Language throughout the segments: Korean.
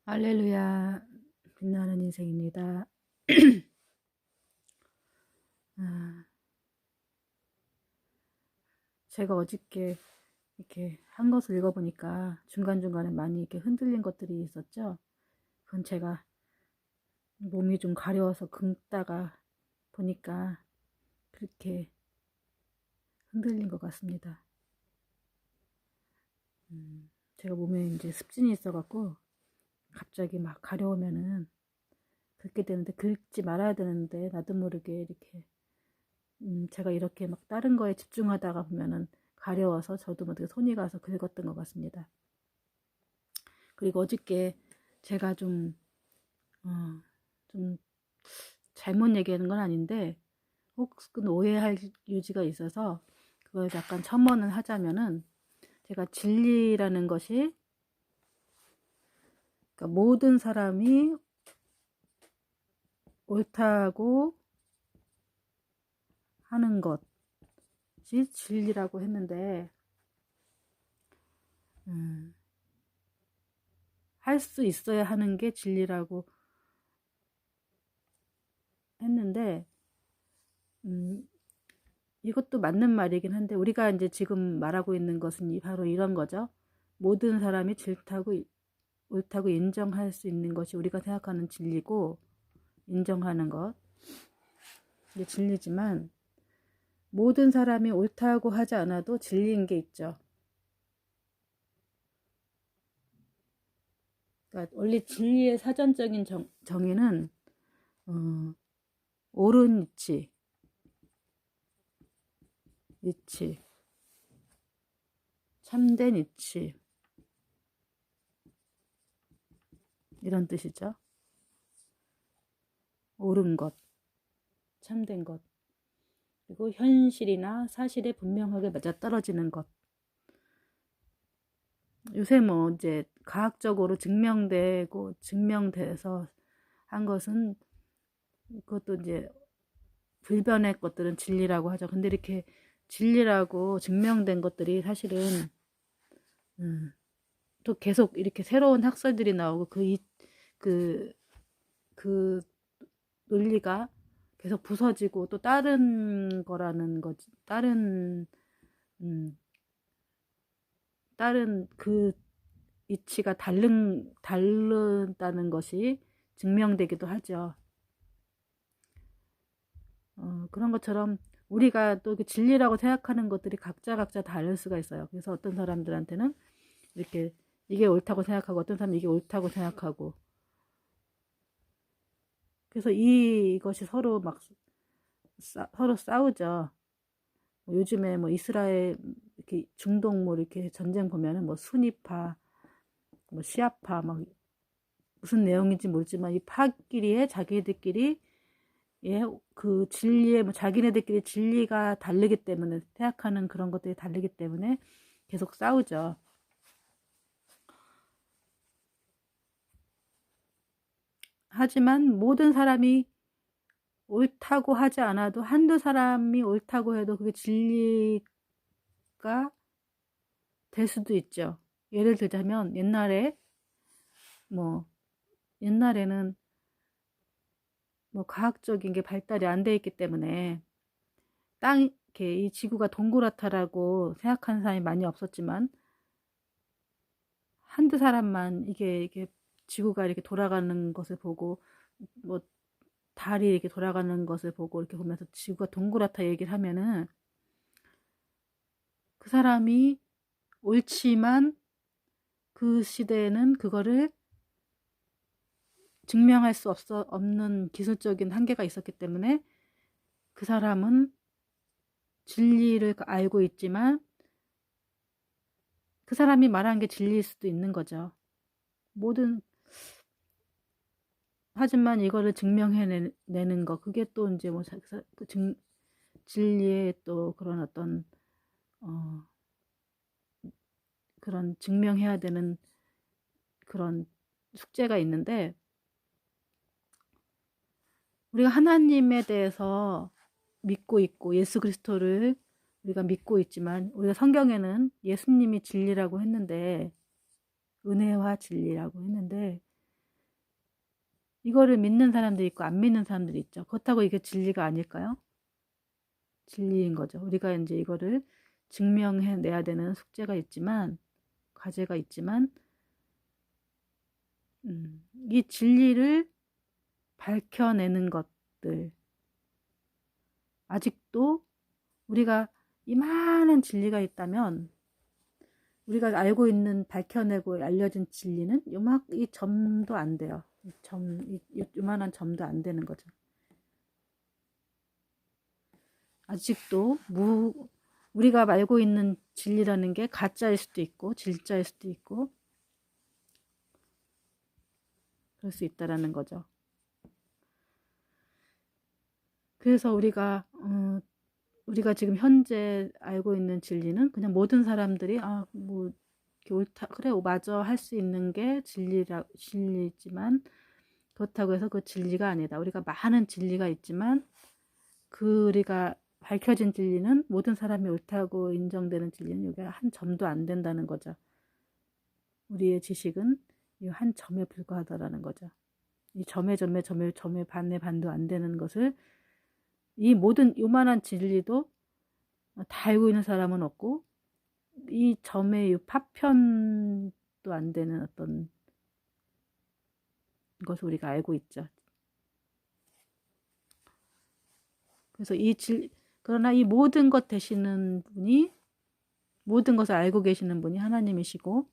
할렐루야, 빛나는 인생입니다. 제가 어저께 이렇게 한 것을 읽어보니까 중간중간에 많이 이렇게 흔들린 것들이 있었죠. 그건 제가 몸이 좀 가려워서 긁다가 보니까 그렇게 흔들린 것 같습니다. 제가 몸에 이제 습진이 있어갖고 갑자기 막 가려우면은 긁게 되는데, 긁지 말아야 되는데 나도 모르게 이렇게 제가 이렇게 막 다른 거에 집중하다가 보면은 가려워서 저도 모르게 손이 가서 긁었던 것 같습니다. 그리고 어저께 제가 좀 잘못 얘기하는 건 아닌데 혹은 오해할 유지가 있어서 그걸 약간 첨언을 하자면은, 제가 진리라는 것이, 그러니까 모든 사람이 옳다고 하는 것이 진리라고 했는데, 할 수 있어야 하는 게 진리라고 했는데, 이것도 맞는 말이긴 한데, 우리가 이제 지금 말하고 있는 것은 바로 이런 거죠. 모든 사람이 옳다고 인정할 수 있는 것이 우리가 생각하는 진리고, 인정하는 것, 이게 진리지만, 모든 사람이 옳다고 하지 않아도 진리인 게 있죠. 그러니까 원래 진리의 사전적인 정의는 옳은 이치, 참된 이치, 이런 뜻이죠. 옳은 것, 참된 것, 그리고 현실이나 사실에 분명하게 맞아떨어지는 것. 요새 뭐 이제 과학적으로 증명돼서 한 것은, 그것도 이제 불변의 것들은 진리라고 하죠. 근데 이렇게 진리라고 증명된 것들이 사실은 또 계속 이렇게 새로운 학설들이 나오고 그 논리가 계속 부서지고 또 다른 거라는 거지. 다른 그 이치가 다르다는 것이 증명되기도 하죠. 그런 것처럼 우리가 또 진리라고 생각하는 것들이 각자 다를 수가 있어요. 그래서 어떤 사람들한테는 이렇게 이게 옳다고 생각하고, 어떤 사람은 이게 옳다고 생각하고, 그래서 이것이 서로 서로 싸우죠. 요즘에 뭐 이스라엘 이렇게 중동 뭐 이렇게 전쟁 보면은 뭐 수니파, 뭐 시아파, 막 무슨 내용인지 모르지만 이 파끼리에 자기들끼리, 예, 그 진리에 뭐 자기네들끼리 진리가 다르기 때문에, 생각하는 그런 것들이 다르기 때문에 계속 싸우죠. 하지만 모든 사람이 옳다고 하지 않아도, 한두 사람이 옳다고 해도 그게 진리가 될 수도 있죠. 예를 들자면 옛날에는 뭐 과학적인 게 발달이 안 돼 있기 때문에 이렇게 이 지구가 동그랗다라고 생각하는 사람이 많이 없었지만, 한두 사람만 이게 지구가 이렇게 돌아가는 것을 보고, 뭐 달이 이렇게 돌아가는 것을 보고 이렇게 보면서 지구가 동그랗다 얘기를 하면은, 그 사람이 옳지만 그 시대에는 그거를 증명할 수 없는 기술적인 한계가 있었기 때문에 그 사람은 진리를 알고 있지만 그 사람이 말한 게 진리일 수도 있는 거죠. 하지만 이거를 증명해내는 거, 그게 또 이제 뭐 진리의 또 그런 어떤 그런 증명해야 되는 그런 숙제가 있는데, 우리가 하나님에 대해서 믿고 있고 예수 그리스도를 우리가 믿고 있지만, 우리가 성경에는 예수님이 진리라고 했는데, 은혜와 진리라고 했는데, 이거를 믿는 사람들이 있고 안 믿는 사람들이 있죠. 그렇다고 이게 진리가 아닐까요? 진리인 거죠. 우리가 이제 이거를 증명해내야 되는 숙제가 있지만, 과제가 있지만, 이 진리를 밝혀내는 것들, 아직도 우리가 이만한 진리가 있다면, 우리가 알고 있는, 밝혀내고 알려진 진리는 이 점도 안 돼요. 요만한 점도 안 되는 거죠. 아직도 우리가 알고 있는 진리라는 게 가짜일 수도 있고 진짜일 수도 있고 그럴 수 있다라는 거죠. 그래서 우리가 지금 현재 알고 있는 진리는 그냥 모든 사람들이 뭐 옳다 그래 맞아 할 수 있는 게 진리지만 그렇다고 해서 그 진리가 아니다. 우리가 많은 진리가 있지만 우리가 밝혀진 진리는 모든 사람이 옳다고 인정되는 진리는 이게 한 점도 안 된다는 거죠. 우리의 지식은 이 한 점에 불과하다라는 거죠. 이 점의 반의 반도 안 되는 것을 이 모든 요만한 진리도 다 알고 있는 사람은 없고 이 점의 파편도 안 되는 어떤 것을 우리가 알고 있죠. 그래서 그러나 이 모든 것 되시는 분이 모든 것을 알고 계시는 분이 하나님이시고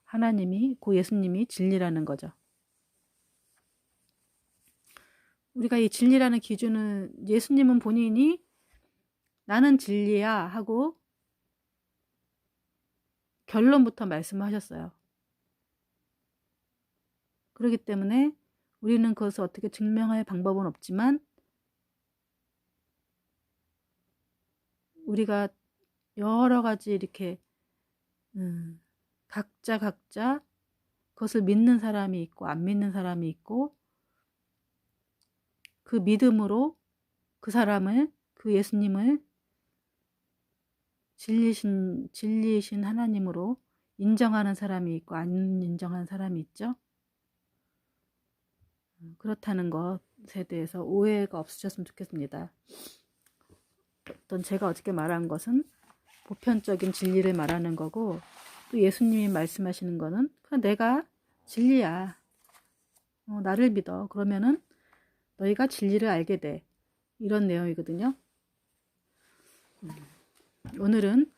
하나님이 예수님이 진리라는 거죠. 우리가 이 진리라는 기준은 예수님은 본인이 나는 진리야 하고 결론부터 말씀하셨어요. 그렇기 때문에 우리는 그것을 어떻게 증명할 방법은 없지만 우리가 여러 가지 이렇게 각자 그것을 믿는 사람이 있고 안 믿는 사람이 있고 그 믿음으로 그 사람을 그 예수님을 진리이신 하나님으로 인정하는 사람이 있고 안 인정하는 사람이 있죠. 그렇다는 것에 대해서 오해가 없으셨으면 좋겠습니다. 제가 어저께 말한 것은 보편적인 진리를 말하는 거고 또 예수님이 말씀하시는 거는 그냥 내가 진리야. 나를 믿어. 그러면은 너희가 진리를 알게 돼. 이런 내용이거든요. 오늘은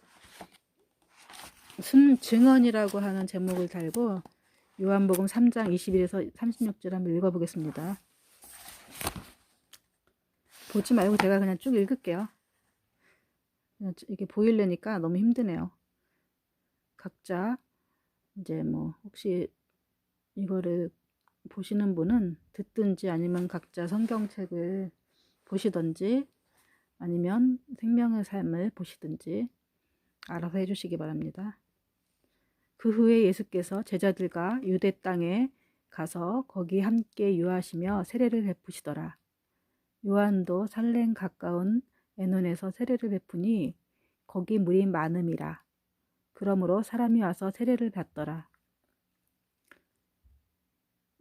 증언이라고 하는 제목을 달고 요한복음 3장 21에서 36절 한번 읽어보겠습니다. 보지 말고 제가 그냥 쭉 읽을게요. 이게 보이려니까 너무 힘드네요. 각자 이제 뭐 혹시 이거를 보시는 분은 듣든지 아니면 각자 성경책을 보시든지 아니면 생명의 삶을 보시든지 알아서 해주시기 바랍니다. 그 후에 예수께서 제자들과 유대 땅에 가서 거기 함께 유하시며 세례를 베푸시더라. 요한도 살렘 가까운 에논에서 세례를 베푸니 거기 물이 많음이라. 그러므로 사람이 와서 세례를 받더라.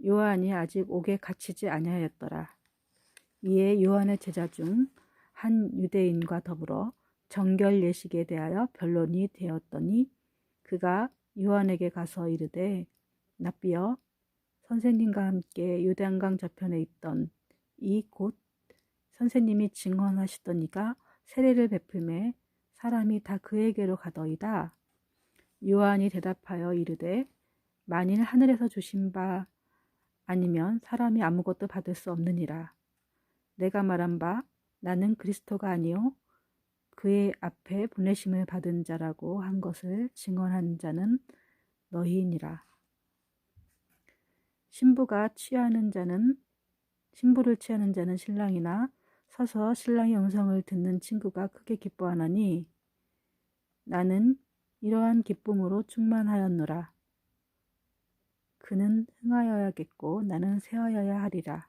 요한이 아직 옥에 갇히지 아니하였더라. 이에 요한의 제자 중 한 유대인과 더불어 정결 예식에 대하여 변론이 되었더니 그가 요한에게 가서 이르되 랍비여 선생님과 함께 요단강 저편에 있던 이 곧 선생님이 증언하시던 이가 세례를 베풀매 사람이 다 그에게로 가더이다. 요한이 대답하여 이르되 만일 하늘에서 주신 바 아니면 사람이 아무것도 받을 수 없느니라. 내가 말한 바 나는 그리스도가 아니요 그의 앞에 보내심을 받은 자라고 한 것을 증언한 자는 너희니라. 신부를 취하는 자는 신랑이나 서서 신랑의 음성을 듣는 친구가 크게 기뻐하나니 나는 이러한 기쁨으로 충만하였노라. 그는 흥하여야겠고 나는 쇠하여야 하리라.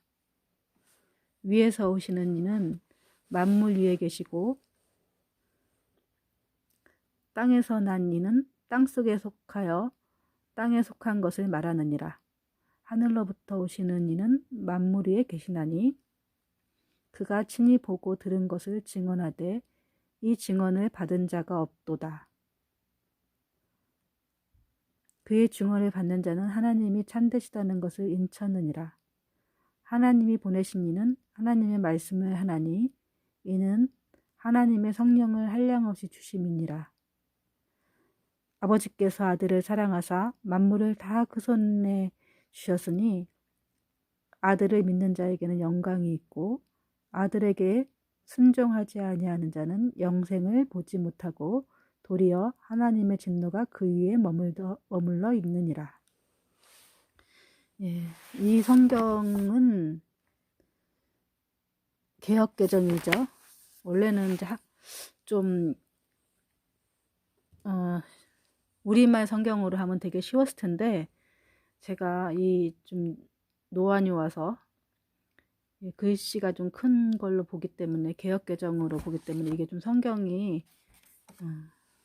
위에서 오시는 이는 만물 위에 계시고 땅에서 난 이는 땅속에 속하여 땅에 속한 것을 말하느니라. 하늘로부터 오시는 이는 만물 위에 계시나니 그가 친히 보고 들은 것을 증언하되 이 증언을 받은 자가 없도다. 그의 증언을 받는 자는 하나님이 참되시다는 것을 인쳤느니라. 하나님이 보내신 이는 하나님의 말씀을 하나니 이는 하나님의 성령을 한량없이 주심이니라. 아버지께서 아들을 사랑하사 만물을 다 그 손에 주셨으니 아들을 믿는 자에게는 영광이 있고 아들에게 순종하지 아니하는 자는 영생을 보지 못하고 도리어 하나님의 진노가 그 위에 머물러 있느니라. 예, 이 성경은 개역개정이죠. 원래는 이제 좀 우리말 성경으로 하면 되게 쉬웠을 텐데 제가 이 좀 노안이 와서 글씨가 좀 큰 걸로 보기 때문에 개역개정으로 보기 때문에 이게 좀 성경이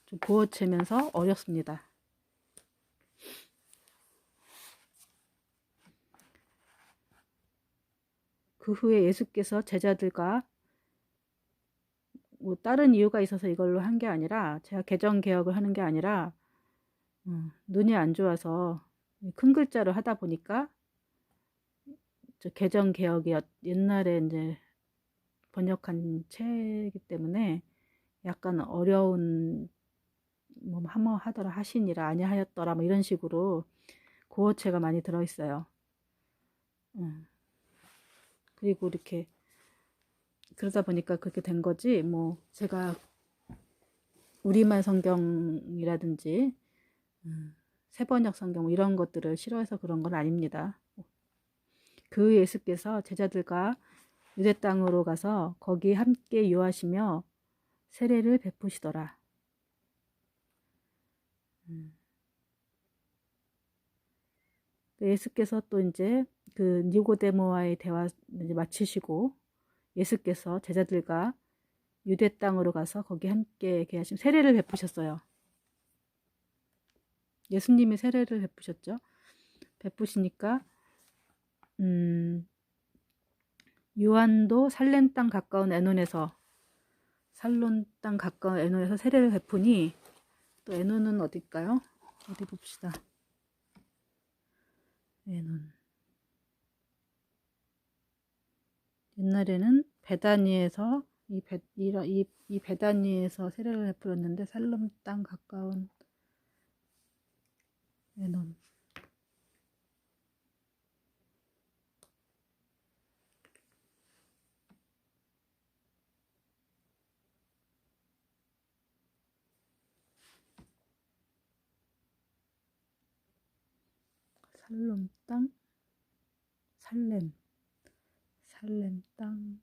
좀 부어지면서 어렵습니다. 그 후에 예수께서 제자들과 뭐 다른 이유가 있어서 이걸로 한 게 아니라 제가 개정 개혁을 하는 게 아니라 눈이 안 좋아서 큰 글자로 하다 보니까 개정 개혁이 옛날에 이제 번역한 책이기 때문에 약간 어려운 뭐 한번 하더라 하시니라 아니하였더라 뭐 이런 식으로 구어체가 많이 들어있어요. 그리고 이렇게 그러다 보니까 그렇게 된 거지 뭐 제가 우리말 성경이라든지 새번역 성경 뭐 이런 것들을 싫어해서 그런 건 아닙니다. 그 예수께서 제자들과 유대 땅으로 가서 거기 함께 유하시며 세례를 베푸시더라. 예수께서 또 이제 그 니고데모와의 대화 이제 마치시고 예수께서 제자들과 유대 땅으로 가서 거기 함께 계시면 세례를 베푸셨어요. 예수님이 세례를 베푸셨죠. 베푸시니까 요한도 살렘 땅 가까운 에논에서 세례를 베푸니 또 에논은 어딜까요? 어디 봅시다. 에논. 옛날에는 베다니에서 이 베다니에서 세례를 베풀었는데 살렘 땅 가까운 에논. 살렘 땅 살렘 땅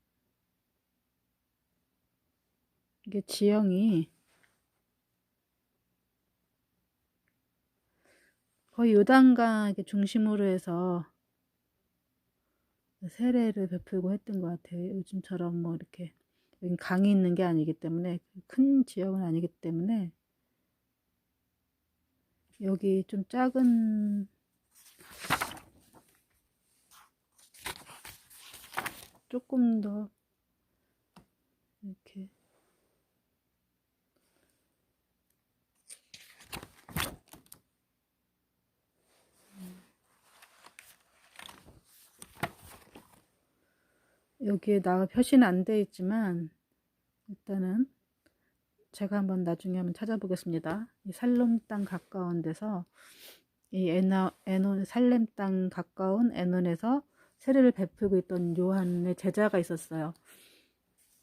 이게 지형이 거의 요단강 중심으로 해서 세례를 베풀고 했던 것 같아요. 요즘처럼 뭐 이렇게 여기 강이 있는 게 아니기 때문에 큰 지역은 아니기 때문에 여기 좀 작은 조금 더 이렇게 여기에 표시는 안 돼 있지만 일단은 제가 한번 나중에 한번 찾아보겠습니다. 이 살렘 땅 가까운 데서 이 에논 살렘 땅 가까운 에논에서 세례를 베풀고 있던 요한의 제자가 있었어요.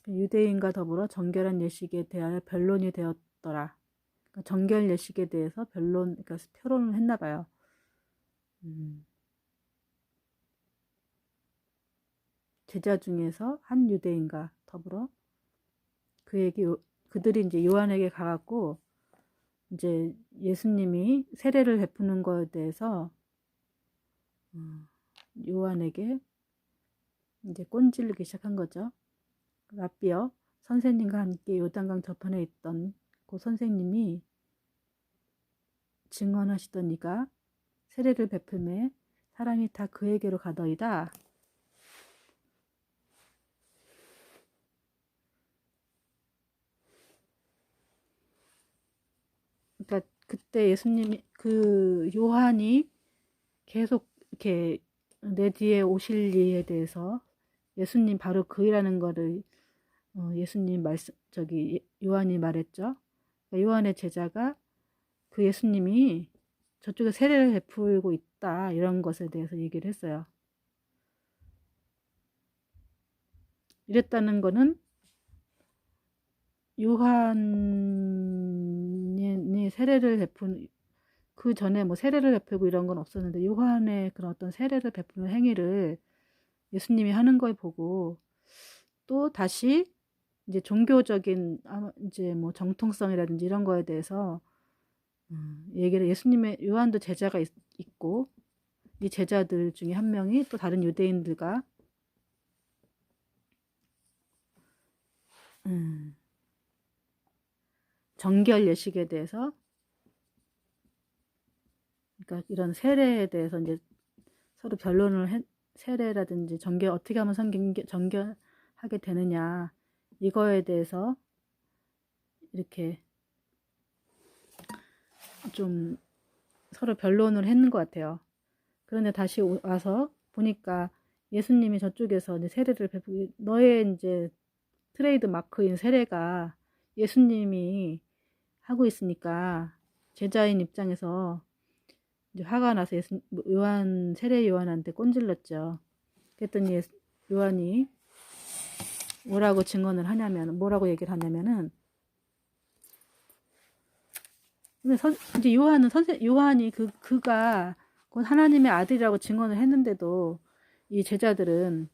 유대인과 더불어 정결한 예식에 대하여 변론이 되었더라. 그러니까 정결 예식에 대해서 그러니까 표론을 했나 봐요. 제자 중에서 한 유대인과 더불어 그들이 이제 요한에게 가갖고 이제 예수님이 세례를 베푸는 것에 대해서 요한에게 이제 꼰질르기 시작한 거죠. 라비어 선생님과 함께 요단강 저편에 있던 그 선생님이 증언하시던 이가 세례를 베풀매 사람이 다 그에게로 가더이다. 그러니까 그때 예수님이 그 요한이 계속 이렇게 내 뒤에 오실 이에 대해서 예수님 바로 그이라는 거를 예수님 말씀 요한이 말했죠. 그러니까 요한의 제자가 그 예수님이 저쪽에 세례를 베풀고 있다 이런 것에 대해서 얘기를 했어요. 이랬다는 거는 요한이 세례를 베푼 그 전에 뭐 세례를 베풀고 이런 건 없었는데 요한의 그런 어떤 세례를 베푸는 행위를 예수님이 하는 걸 보고 또 다시 이제 종교적인 이제 뭐 정통성이라든지 이런 거에 대해서 얘기를 예수님의 요한도 제자가 있고 이 제자들 중에 한 명이 또 다른 유대인들과 정결 예식에 대해서 그러니까 이런 세례에 대해서 이제 서로 변론을 세례라든지 정결 어떻게 하면 정결하게 되느냐 이거에 대해서 이렇게 좀 서로 변론을 했는 것 같아요. 그런데 다시 와서 보니까 예수님이 저쪽에서 이제 세례를 베푸고 너의 이제 트레이드 마크인 세례가 예수님이 하고 있으니까 제자인 입장에서 이제 화가 나서 세례 요한한테 꼰질렀죠. 그랬더니 요한이 뭐라고 증언을 하냐면 뭐라고 얘기를 하냐면은 이제 요한이 그가 곧 하나님의 아들이라고 증언을 했는데도 이 제자들은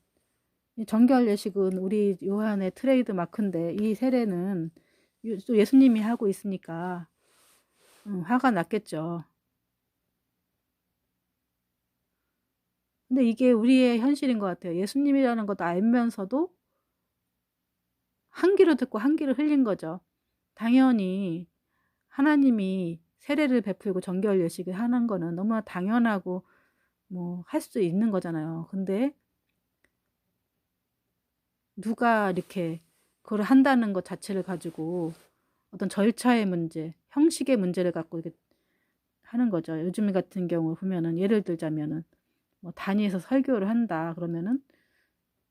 이 정결 예식은 우리 요한의 트레이드 마크인데 이 세례는 또 예수님이 하고 있으니까 화가 났겠죠. 근데 이게 우리의 현실인 것 같아요. 예수님이라는 것도 알면서도 한 귀로 듣고 한 귀로 흘린 거죠. 당연히 하나님이 세례를 베풀고 정결 예식을 하는 거는 너무나 당연하고 뭐 할 수 있는 거잖아요. 근데 누가 이렇게 그걸 한다는 것 자체를 가지고 어떤 절차의 문제, 형식의 문제를 갖고 이렇게 하는 거죠. 요즘 같은 경우 보면은 예를 들자면은 뭐 단위에서 설교를 한다 그러면은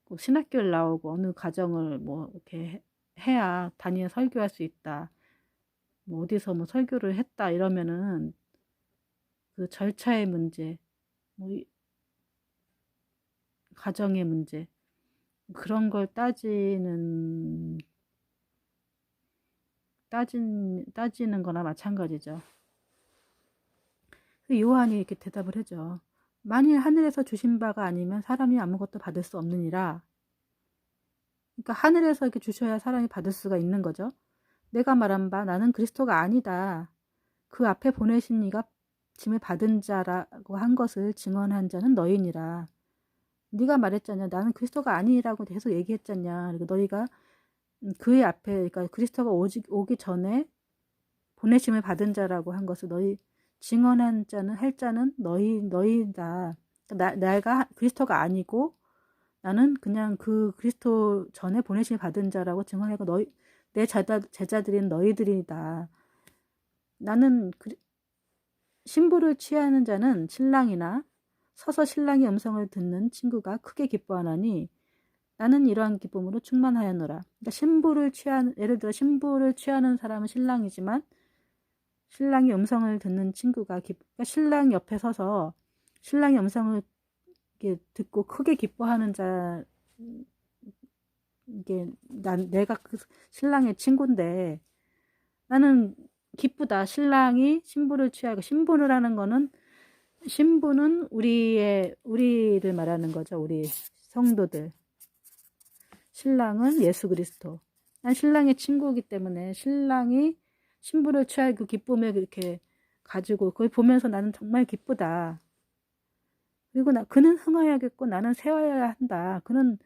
꼭 신학교를 나오고 어느 과정을 뭐 이렇게 해야 단위에 설교할 수 있다. 뭐 어디서 뭐 설교를 했다 이러면은 그 절차의 문제, 뭐 과정의 문제 그런 걸 따지는 거나 마찬가지죠. 요한이 이렇게 대답을 하죠. 만일 하늘에서 주신 바가 아니면 사람이 아무것도 받을 수 없느니라. 그러니까 하늘에서 이렇게 주셔야 사람이 받을 수가 있는 거죠. 내가 말한 바 나는 그리스도가 아니다. 그 앞에 보내신 이가 짐을 받은 자라고 한 것을 증언한 자는 너희니라. 네가 말했잖냐. 나는 그리스도가 아니라고 계속 얘기했잖냐. 그리고 너희가 그의 앞에 그러니까 그리스도가 오기 전에 보내심을 받은 자라고 한 것을 너희 증언한 자는 할 자는 너희다. 내가 그리스도가 아니고 나는 그냥 그 그리스도 전에 보내심을 받은 자라고 증언하고 내 제자들인 너희들이다. 나는 신부를 취하는 자는 신랑이나 서서 신랑의 음성을 듣는 친구가 크게 기뻐하나니 나는 이러한 기쁨으로 충만하였노라. 그러니까 예를 들어 신부를 취하는 사람은 신랑이지만 신랑의 음성을 듣는 친구가 그러니까 신랑 옆에 서서 신랑의 음성을 이렇게 듣고 크게 기뻐하는 자 이게 내가 그 신랑의 친구인데 나는 기쁘다. 신랑이 신부를 취하고 신부를 거는 신부는 우리를 말하는 거죠. 우리 성도들. 신랑은 예수 그리스도. 난 신랑의 친구이기 때문에 신랑이 신부를 취할 그 기쁨을 이렇게 가지고 그걸 보면서 나는 정말 기쁘다. 그리고 그는 흥하여야겠고 나는 세워야 한다. 그는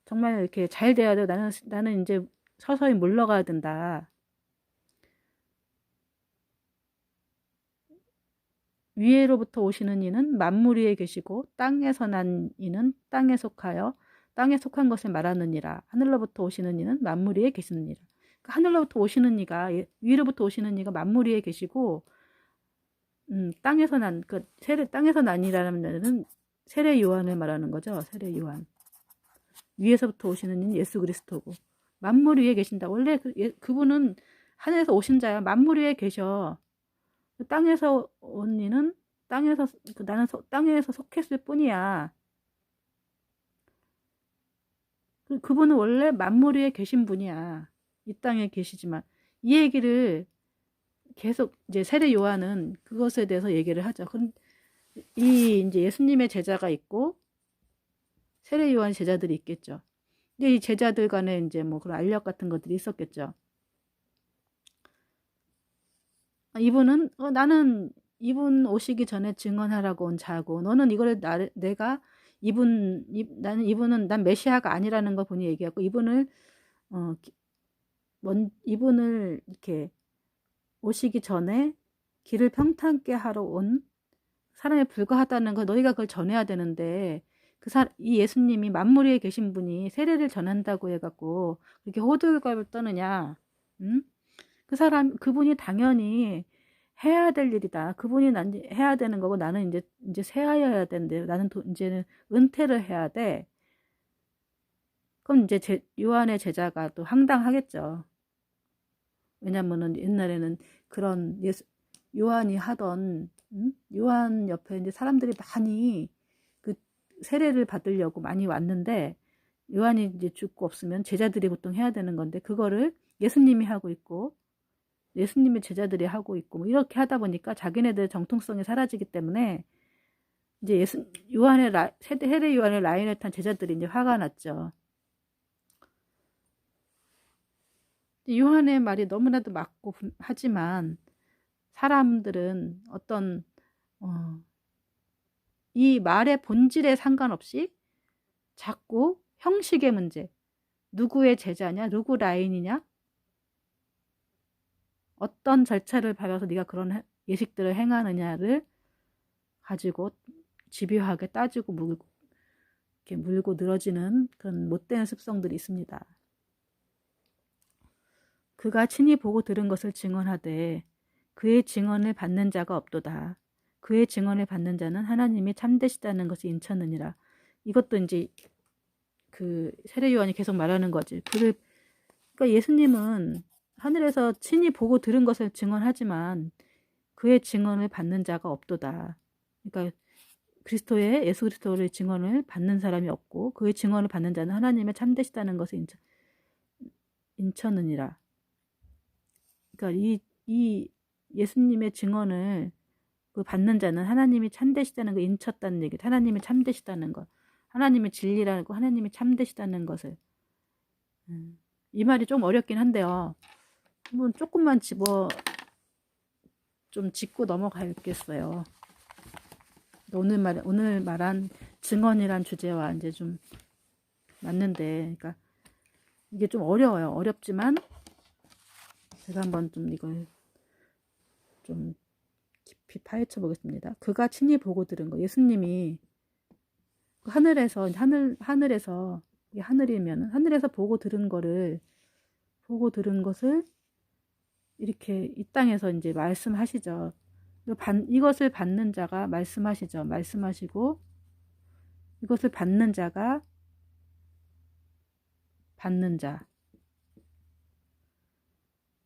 정말 이렇게 잘 돼야 돼. 나는 이제 서서히 물러가야 된다. 위에로부터 오시는 이는 만물 위에 계시고 땅에서 난 이는 땅에 속하여 땅에 속한 것을 말하느니라. 하늘로부터 오시는 이는 만물 위에 계시느니라. 그러니까 하늘로부터 오시는 이가 위로부터 오시는 이가 만물 위에 계시고 땅에서 난 땅에서 난이라는 말은 세례 요한을 말하는 거죠. 세례 요한. 위에서부터 오시는 이는 예수 그리스도고 만물 위에 계신다. 원래 그분은 하늘에서 오신 자야. 만물 위에 계셔. 땅에서 온 이는 나는 땅에서 속했을 뿐이야. 그분은 원래 만물 위에 계신 분이야. 이 땅에 계시지만 이 얘기를 계속 이제 세례 요한은 그것에 대해서 얘기를 하죠. 이 이제 예수님의 제자가 있고 세례 요한 제자들이 있겠죠. 근데 이 제자들 간에 이제 뭐 그런 알력 같은 것들이 있었겠죠. 이분은 나는 이분 오시기 전에 증언하라고 온 자고 너는 이거를 내가 난 메시아가 아니라는 걸 보니 얘기하고 이분을 이렇게 오시기 전에 길을 평탄케 하러 온 사람에 불과하다는 걸 너희가 그걸 전해야 되는데 이 예수님이 만물 위에 계신 분이 세례를 전한다고 해갖고 그렇게 호들갑을 떠느냐? 응? 그분이 당연히 해야 될 일이다. 그분이 해야 되는 거고 나는 이제 새하여야 되는데 나는 이제는 은퇴를 해야 돼. 그럼 이제 요한의 제자가 또 황당하겠죠. 왜냐면은 옛날에는 그런 요한이 하던 요한 옆에 이제 사람들이 많이 그 세례를 받으려고 많이 왔는데 요한이 이제 죽고 없으면 제자들이 보통 해야 되는 건데 그거를 예수님이 하고 있고 예수님의 제자들이 하고 있고 뭐 이렇게 하다 보니까 자기네들 정통성이 사라지기 때문에 이제 세례 요한의 라인을 탄 제자들이 이제 화가 났죠. 요한의 말이 너무나도 맞고 하지만 사람들은 이 말의 본질에 상관없이 자꾸 형식의 문제, 누구의 제자냐, 누구 라인이냐, 어떤 절차를 밟아서 네가 그런 예식들을 행하느냐를 가지고 집요하게 따지고 물고 늘어지는 그런 못된 습성들이 있습니다. 그가 친히 보고 들은 것을 증언하되 그의 증언을 받는 자가 없도다. 그의 증언을 받는 자는 하나님이 참되시다는 것이 인쳤느니라. 이것도 이제 그 세례 요한이 계속 말하는 거지. 그러니까 예수님은 하늘에서 친히 보고 들은 것을 증언하지만 그의 증언을 받는 자가 없도다. 그러니까 예수 그리스도의 증언을 받는 사람이 없고 그의 증언을 받는 자는 하나님의 참되시다는 것을 인쳤느니라. 그러니까 이 예수님의 증언을 받는 자는 하나님이 참되시다는 걸 인쳤다는 얘기. 하나님이 참되시다는 것. 하나님의 진리라고 하나님이 참되시다는 것을. 이 말이 좀 어렵긴 한데요. 한번 조금만 좀 짚고 넘어가겠어요. 오늘 말한 증언이란 주제와 이제 좀 맞는데, 그러니까 이게 좀 어려워요. 어렵지만 제가 한번 좀 이걸 좀 깊이 파헤쳐 보겠습니다. 그가 친히 보고 들은 거. 예수님이 하늘에서 하늘이면 하늘에서 보고 들은 것을 이렇게 이 땅에서 이제 말씀하시죠. 이것을 받는 자가 말씀하시죠. 말씀하시고 이것을 받는 자가 받는 자.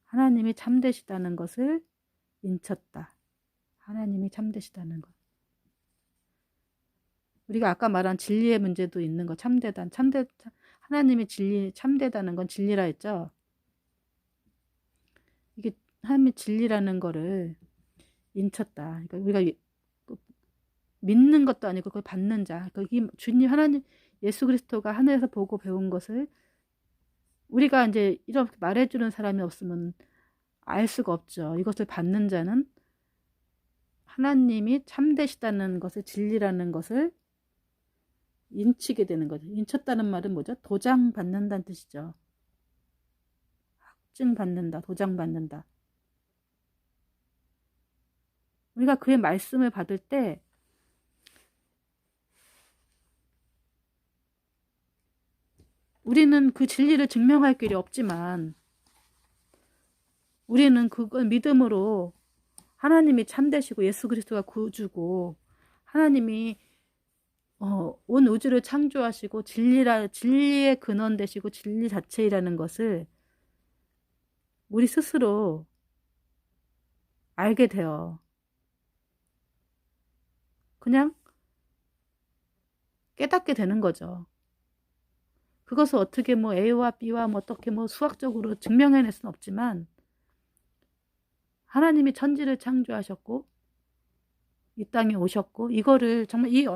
하나님이 참되시다는 것을 인쳤다. 하나님이 참되시다는 것. 우리가 아까 말한 진리의 문제도 있는 거. 하나님이 참되다는 건 진리라 했죠. 이게 하나님의 진리라는 거를 인쳤다. 그러니까 우리가 믿는 것도 아니고 그걸 받는 자. 그러니까 주님 하나님 예수 그리스도가 하늘에서 보고 배운 것을 우리가 이제 이렇게 말해주는 사람이 없으면 알 수가 없죠. 이것을 받는 자는 하나님이 참되시다는 것을 진리라는 것을 인치게 되는 거죠. 인쳤다는 말은 뭐죠? 도장 받는다는 뜻이죠. 확증 받는다, 도장 받는다. 우리가 그의 말씀을 받을 때 우리는 그 진리를 증명할 길이 없지만 우리는 그걸 믿음으로 하나님이 참되시고 예수 그리스도가 구주고 하나님이 온 우주를 창조하시고 진리의 근원 되시고 진리 자체이라는 것을 우리 스스로 알게 돼요. 그냥 깨닫게 되는 거죠. 그것을 어떻게 뭐 A와 B와 뭐 어떻게 뭐 수학적으로 증명해낼 수는 없지만 하나님이 천지를 창조하셨고 이 땅에 오셨고 이거를 정말 이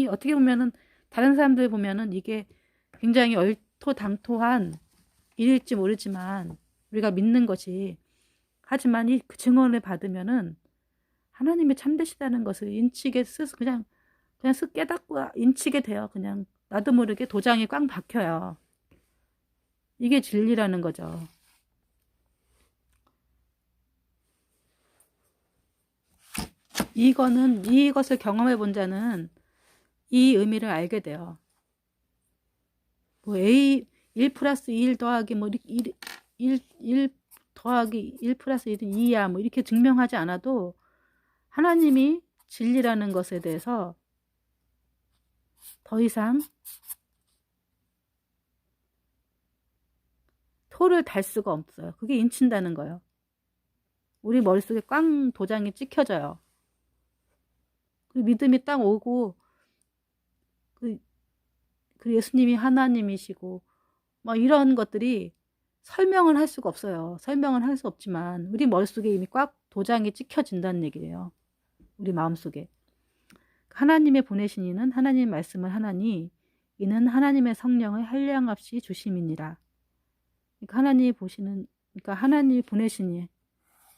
어떻게 보면은 다른 사람들 보면은 이게 굉장히 얼토당토한 일일지 모르지만 우리가 믿는 것이 하지만 이 그 증언을 받으면은 하나님이 참되시다는 것을 인치게 스스 그냥 쓱 깨닫고 인치게 돼요. 그냥 나도 모르게 도장이 꽝 박혀요. 이게 진리라는 거죠. 이것을 경험해 본 자는 이 의미를 알게 돼요. 뭐 A1 플러스 1 더하기 뭐 1 더하기 1 플러스 1은 2야 뭐 이렇게 증명하지 않아도 하나님이 진리라는 것에 대해서 더 이상 토를 달 수가 없어요. 그게 인친다는 거예요. 우리 머릿속에 꽝 도장이 찍혀져요. 그 믿음이 딱 오고 그 예수님이 하나님이시고 뭐 이런 것들이 설명을 할 수가 없어요. 설명을 할 수 없지만 우리 머릿속에 이미 꽉 도장이 찍혀진다는 얘기예요. 우리 마음속에. 하나님의 보내신 이는 하나님의 말씀을 하나니 이는 하나님의 성령을 한량없이 주심이니라. 그러니까 하나님이 보내신 이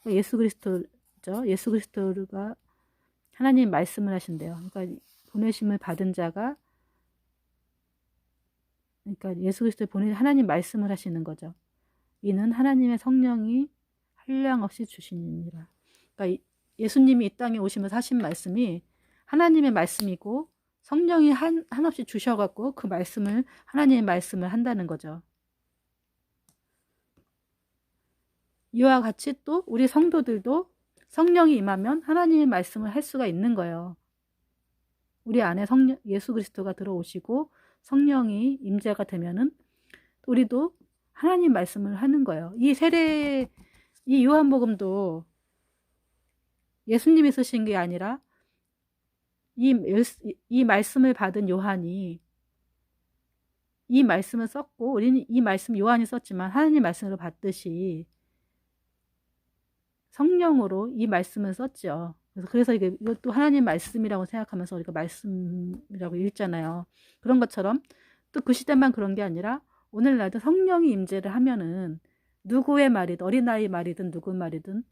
예수 그리스도죠. 예수 그리스도가 하나님 말씀을 하신대요. 그러니까 보내심을 받은 자가 그러니까 예수 그리스도 하나님 말씀을 하시는 거죠. 이는 하나님의 성령이 한량없이 주시니라. 그러니까 예수님이 이 땅에 오시면서 하신 말씀이 하나님의 말씀이고 성령이 한없이 주셔갖고 그 말씀을 하나님의 말씀을 한다는 거죠. 이와 같이 또 우리 성도들도 성령이 임하면 하나님의 말씀을 할 수가 있는 거예요. 우리 안에 예수 그리스도가 들어오시고 성령이 임재가 되면은 우리도 하나님 말씀을 하는 거예요. 이 요한복음도 예수님이 쓰신 게 아니라 이 말씀을 받은 요한이 이 말씀을 썼고 우리는 이 말씀 요한이 썼지만 하나님 말씀으로 받듯이 성령으로 이 말씀을 썼죠. 그래서 이것도 하나님 말씀이라고 생각하면서 우리가 말씀이라고 읽잖아요. 그런 것처럼 또 그 시대만 그런 게 아니라 오늘날도 성령이 임재를 하면은 누구의 말이든 어린아이 말이든 누구 말이든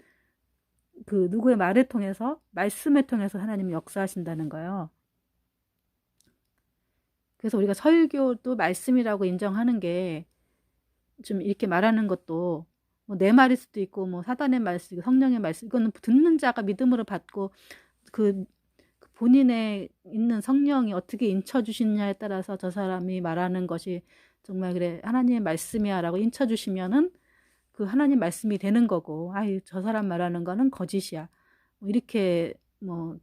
그 누구의 말을 통해서 말씀을 통해서 하나님이 역사하신다는 거예요. 그래서 우리가 설교도 말씀이라고 인정하는 게 좀 이렇게 말하는 것도 뭐 내 말일 수도 있고 뭐 사단의 말씀, 성령의 말씀 이거는 듣는 자가 믿음으로 받고 그 본인의 있는 성령이 어떻게 인쳐주시느냐에 따라서 저 사람이 말하는 것이 정말 그래 하나님의 말씀이야 라고 인쳐주시면은 그 하나님 말씀이 되는 거고 아이 저 사람 말하는 거는 거짓이야 뭐 이렇게 뭐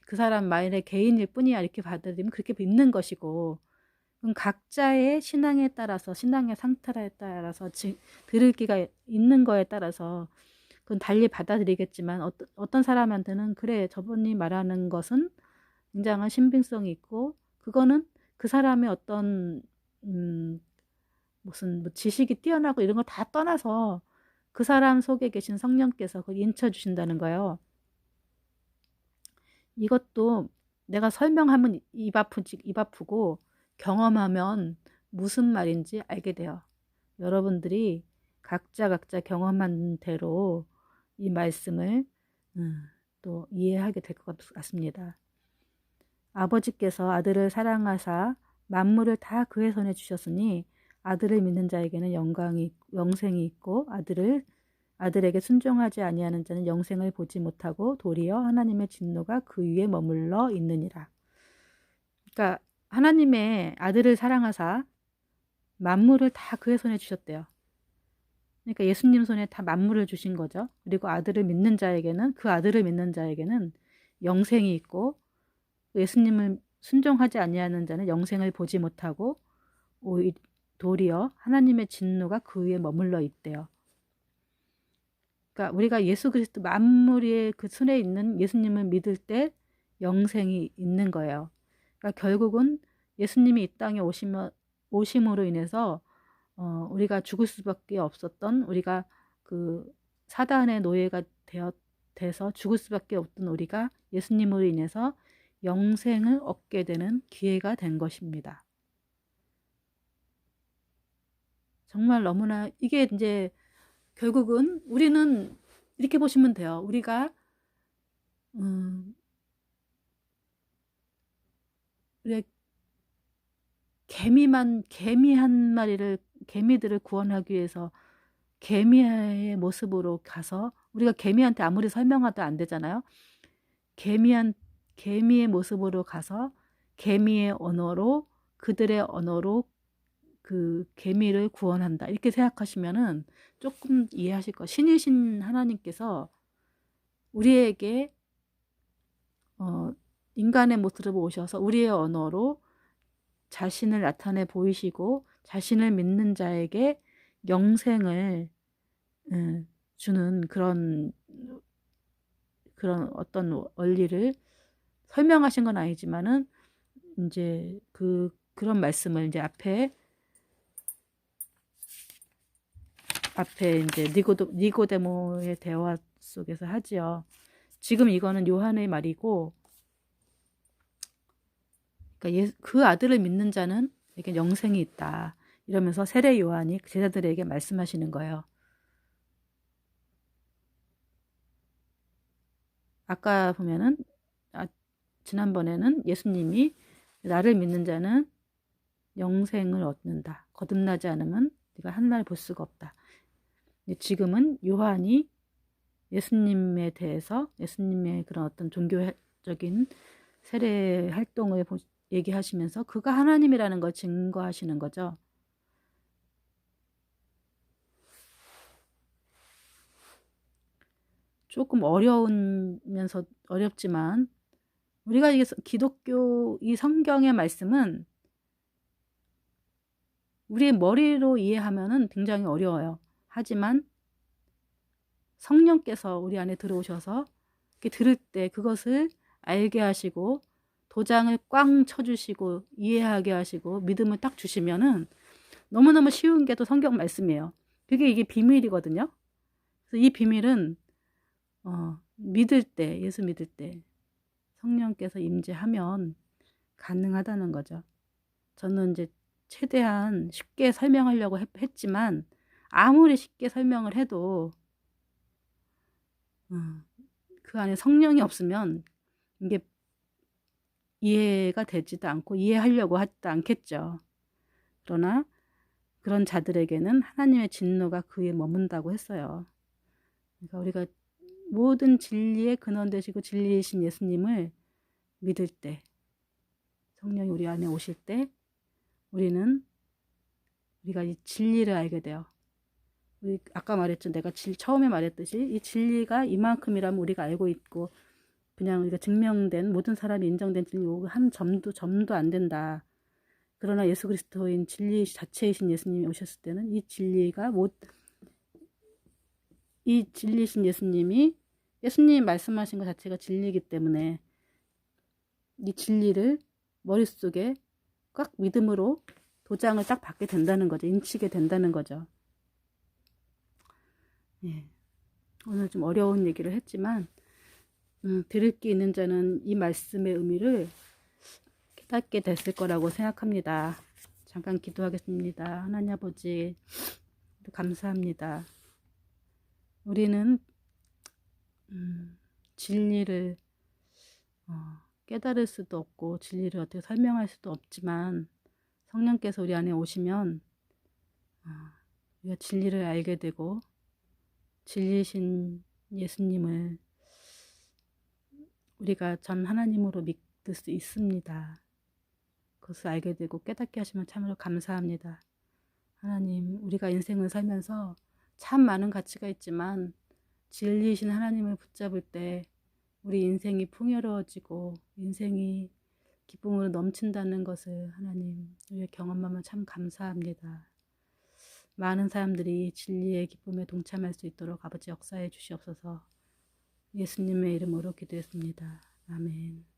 그 사람 말의 개인일 뿐이야 이렇게 받아들이면 그렇게 믿는 것이고 각자의 신앙에 따라서 신앙의 상태에 따라서 들을 기가 있는 거에 따라서 그건 달리 받아들이겠지만 어떤 사람한테는 그래 저분이 말하는 것은 굉장한 신빙성이 있고 그거는 그 사람의 어떤 무슨 뭐 지식이 뛰어나고 이런 거 다 떠나서 그 사람 속에 계신 성령께서 그걸 인쳐주신다는 거예요. 이것도 내가 설명하면 입 아프고 경험하면 무슨 말인지 알게 돼요. 여러분들이 각자 경험한 대로 이 말씀을 또 이해하게 될 것 같습니다. 아버지께서 아들을 사랑하사 만물을 다 그의 손에 주셨으니 아들을 믿는 자에게는 영생이 있고 아들에게 순종하지 아니하는 자는 영생을 보지 못하고 도리어 하나님의 진노가 그 위에 머물러 있느니라. 그러니까 하나님의 아들을 사랑하사 만물을 다 그의 손에 주셨대요. 그러니까 예수님 손에 다 만물을 주신 거죠. 그리고 아들을 믿는 자에게는, 그 아들을 믿는 자에게는 영생이 있고, 예수님을 순종하지 아니하는 자는 영생을 보지 못하고 도리어 하나님의 진노가 그 위에 머물러 있대요. 그러니까 우리가 예수 그리스도 만물의 그 손에 있는 예수님을 믿을 때 영생이 있는 거예요. 그러니까 결국은 예수님이 이 땅에 오심으로 인해서 우리가 죽을 수밖에 없었던, 우리가 그 사단의 노예가 돼서 죽을 수밖에 없던 우리가 예수님으로 인해서 영생을 얻게 되는 기회가 된 것입니다. 정말 너무나 이게 이제 결국은 우리는 이렇게 보시면 돼요. 우리가 우리 개미들을 구원하기 위해서 개미의 모습으로 가서, 우리가 개미한테 아무리 설명해도 안 되잖아요. 개미의 모습으로 가서 개미의 언어로, 그들의 언어로 그 개미를 구원한다. 이렇게 생각하시면은 조금 이해하실 거예요. 신이신 하나님께서 우리에게 인간의 모습으로 오셔서 우리의 언어로 자신을 나타내 보이시고 자신을 믿는 자에게 영생을 주는 그런 어떤 원리를 설명하신 건 아니지만은 이제 그런 말씀을 이제 앞에 이제 니고데모의 대화 속에서 하지요. 지금 이거는 요한의 말이고, 그러니까 그 아들을 믿는 자는 이게 영생이 있다. 이러면서 세례 요한이 제자들에게 말씀하시는 거예요. 아까 보면은 지난번에는 예수님이 나를 믿는 자는 영생을 얻는다. 거듭나지 않으면 네가 하늘을 볼 수가 없다. 지금은 요한이 예수님에 대해서, 예수님의 그런 어떤 종교적인 세례 활동을 얘기하시면서 그가 하나님이라는 걸 증거하시는 거죠. 조금 어렵지만 우리가 이게 기독교 이 성경의 말씀은 우리의 머리로 이해하면은 굉장히 어려워요. 하지만 성령께서 우리 안에 들어오셔서 이렇게 들을 때 그것을 알게 하시고 도장을 꽝 쳐주시고 이해하게 하시고 믿음을 딱 주시면은 너무너무 쉬운 게 또 성경 말씀이에요. 이게 비밀이거든요. 그래서 이 비밀은 믿을 때, 예수 믿을 때 성령께서 임재하면 가능하다는 거죠. 저는 이제 최대한 쉽게 설명하려고 했지만 아무리 쉽게 설명을 해도 그 안에 성령이 없으면 이게 이해가 되지도 않고 이해하려고 하지도 않겠죠. 그러나 그런 자들에게는 하나님의 진노가 그 위에 머문다고 했어요. 그러니까 우리가 모든 진리의 근원 되시고 진리이신 예수님을 믿을 때, 성령이 우리 안에 오실 때 우리가 이 진리를 알게 돼요. 아까 말했죠. 내가 처음에 말했듯이 이 진리가 이만큼이라면 우리가 알고 있고 그냥 우리가 증명된, 모든 사람이 인정된 진리 한 점도 안 된다. 그러나 예수 그리스도인 진리 자체이신 예수님이 오셨을 때는 이 진리이신 예수님이 말씀하신 것 자체가 진리이기 때문에 이 진리를 머릿속에 꽉 믿음으로 도장을 딱 받게 된다는 거죠. 인치게 된다는 거죠. 예. 오늘 좀 어려운 얘기를 했지만 들을 게 있는 자는 이 말씀의 의미를 깨닫게 됐을 거라고 생각합니다. 잠깐 기도하겠습니다. 하나님 아버지, 감사합니다. 우리는 진리를 깨달을 수도 없고 진리를 어떻게 설명할 수도 없지만 성령께서 우리 안에 오시면 우리가 진리를 알게 되고 진리신 예수님을 우리가 전 하나님으로 믿을 수 있습니다. 그것을 알게 되고 깨닫게 하시면 참으로 감사합니다. 하나님, 우리가 인생을 살면서 참 많은 가치가 있지만 진리이신 하나님을 붙잡을 때 우리 인생이 풍요로워지고 인생이 기쁨으로 넘친다는 것을 하나님 우리가 경험하면 참 감사합니다. 많은 사람들이 진리의 기쁨에 동참할 수 있도록 아버지 역사해 주시옵소서. 예수님의 이름으로 기도했습니다. 아멘.